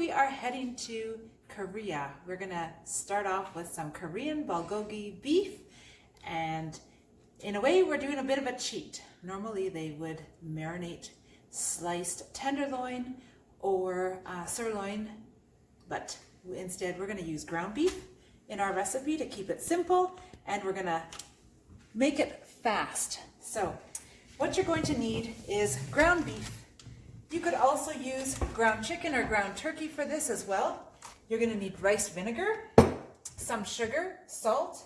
we are heading to Korea. We're gonna start off with some Korean Bulgogi beef, and in a way we're doing a bit of a cheat. Normally they would marinate sliced tenderloin or sirloin, but instead we're gonna use ground beef in our recipe to keep it simple, and we're gonna make it fast. So what you're going to need is ground beef. You could also use ground chicken or ground turkey for this as well. You're going to need rice vinegar, some sugar, salt,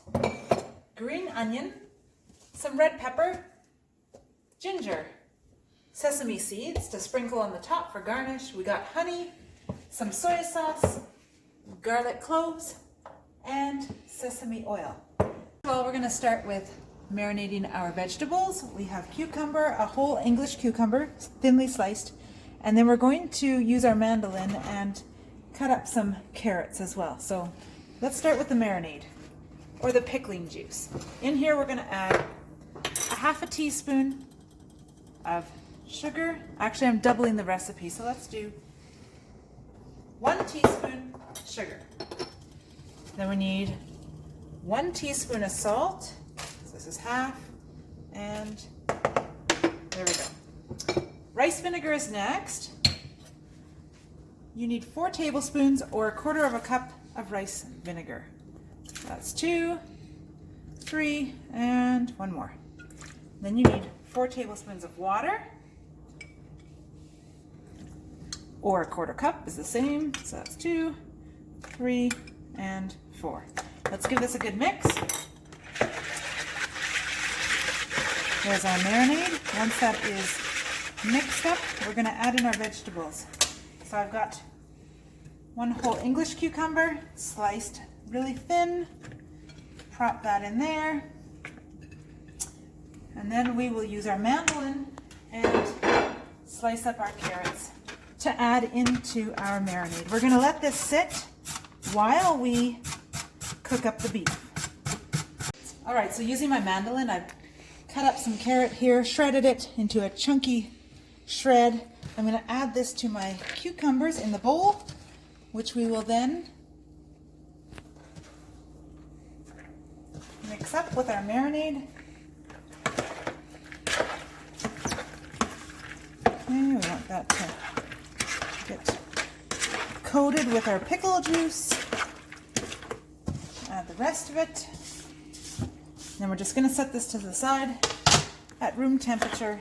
green onion, some red pepper, ginger, sesame seeds to sprinkle on the top for garnish. We got honey, some soy sauce, garlic cloves, and sesame oil. Well, we're going to start with marinating our vegetables. We have cucumber, a whole English cucumber, thinly sliced, and then we're going to use our mandolin and cut up some carrots as well. So let's start with the marinade, or the pickling juice. In here we're going to add a half a teaspoon of sugar. Actually, I'm doubling the recipe, so let's do 1 teaspoon sugar. Then we need 1 teaspoon of salt. So this is half, and there we go. Rice vinegar is next. You need 4 tablespoons or 1/4 cup of rice vinegar. That's 2, 3, and 1 more. Then you need 4 tablespoons of water, or 1/4 cup is the same. So that's 2, 3, and 4. Let's give this a good mix. There's our marinade. Once that is mixed up, we're going to add in our vegetables. So I've got 1 whole English cucumber, sliced really thin. Prop that in there. And then we will use our mandolin and slice up our carrots to add into our marinade. We're going to let this sit while we cook up the beef. All right, so using my mandolin, I've cut up some carrot here, shredded it into a chunky shred. I'm going to add this to my cucumbers in the bowl, which we will then mix up with our marinade. Okay, we want that to get coated with our pickle juice. Add the rest of it. Then we're just going to set this to the side at room temperature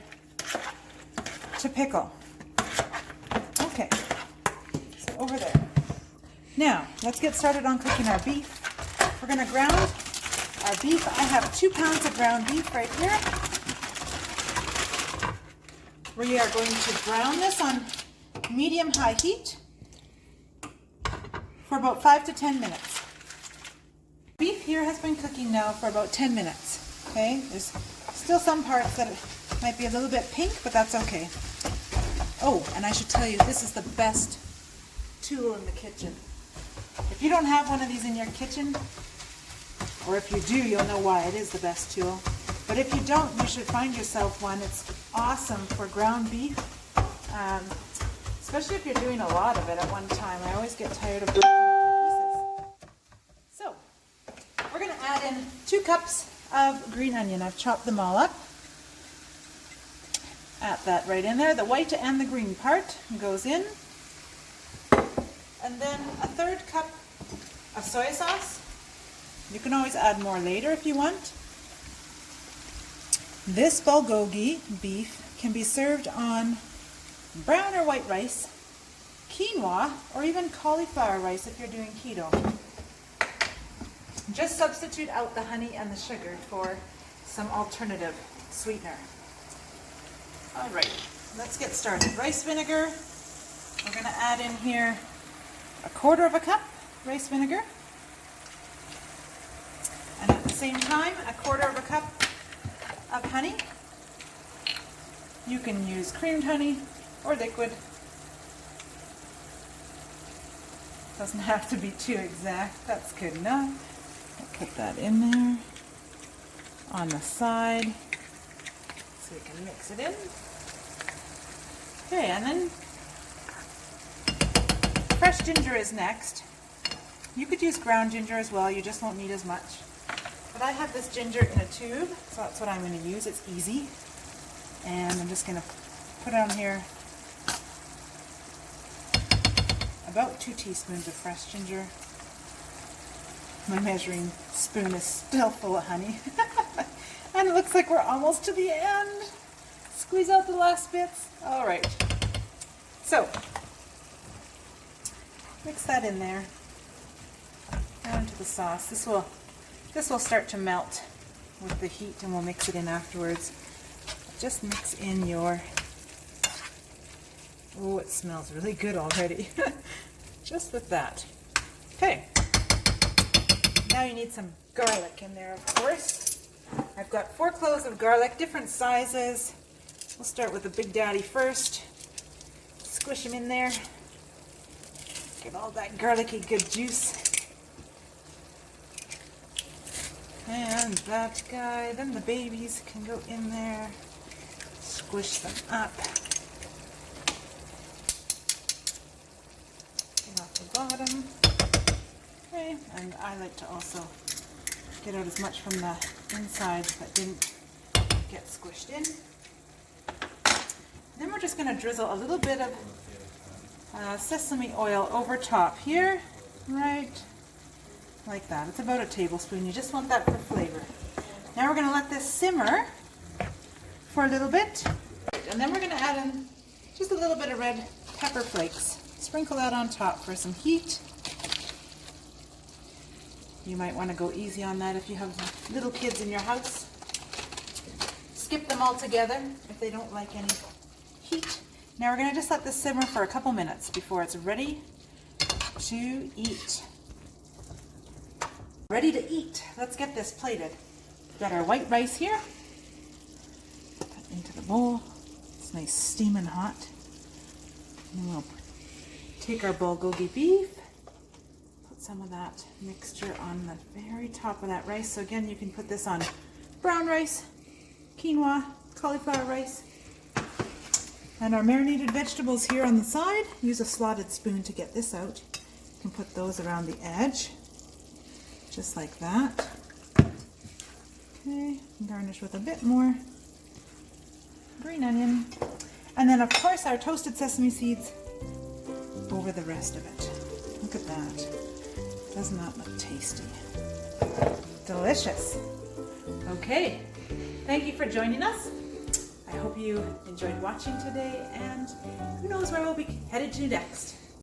to pickle. Okay, so over there. Now, let's get started on cooking our beef. We're going to ground our beef. I have 2 pounds of ground beef right here. We are going to brown this on medium-high heat for about 5 to 10 minutes. Beef here has been cooking now for about 10 minutes. Okay, there's still some parts that it might be a little bit pink, but that's okay. Oh, and I should tell you, this is the best tool in the kitchen. If you don't have one of these in your kitchen, or if you do, you'll know why it is the best tool. But if you don't, you should find yourself one. It's awesome for ground beef, especially if you're doing a lot of it at one time. I always get tired of breaking it to pieces. So, we're going to add in 2 cups of green onion. I've chopped them all up. Add that right in there. The white and the green part goes in. And then a 1/3 cup of soy sauce. You can always add more later if you want. This bulgogi beef can be served on brown or white rice, quinoa, or even cauliflower rice if you're doing keto. Just substitute out the honey and the sugar for some alternative sweetener. All right, let's get started. Rice vinegar, we're going to add in here 1/4 cup rice vinegar. And at the same time, 1/4 cup of honey. You can use creamed honey or liquid. Doesn't have to be too exact, that's good enough. I'll put that in there on the side so we can mix it in. Okay, and then fresh ginger is next. You could use ground ginger as well, you just won't need as much. But I have this ginger in a tube, so that's what I'm going to use. It's easy. And I'm just going to put on here about 2 teaspoons of fresh ginger. My measuring spoon is still full of honey. And it looks like we're almost to the end. Squeeze out the last bits. All right. So, mix that in there. Down into the sauce. This will start to melt with the heat, and we'll mix it in afterwards. Just mix in your... Oh, it smells really good already. Just with that. Okay. Now you need some garlic in there, of course. I've got 4 cloves of garlic, different sizes. We'll start with the Big Daddy first. Squish him in there. Get all that garlicky good juice. And that guy, then the babies can go in there. Squish them up. Get off the bottom. Okay, and I like to also get out as much from the inside that didn't get squished in. Then we're just going to drizzle a little bit of sesame oil over top here, right like that. It's about a tablespoon. You just want that for flavor. Now we're going to let this simmer for a little bit, and then we're going to add in just a little bit of red pepper flakes. Sprinkle that on top for some heat. You might want to go easy on that if you have little kids in your house. Skip them all together if they don't like any heat. Now we're going to just let this simmer for a couple minutes before it's ready to eat. Ready to eat. Let's get this plated. We've got our white rice here. Put that into the bowl. It's nice steaming hot. And we'll take our bulgogi beef. Put some of that mixture on the very top of that rice. So again, you can put this on brown rice, quinoa, cauliflower rice. And our marinated vegetables here on the side. Use a slotted spoon to get this out. You can put those around the edge, just like that. Okay, garnish with a bit more green onion. And then of course our toasted sesame seeds over the rest of it. Look at that. Doesn't that look tasty? Delicious. Okay, thank you for joining us. I hope you enjoyed watching today, and who knows where we'll be headed to next.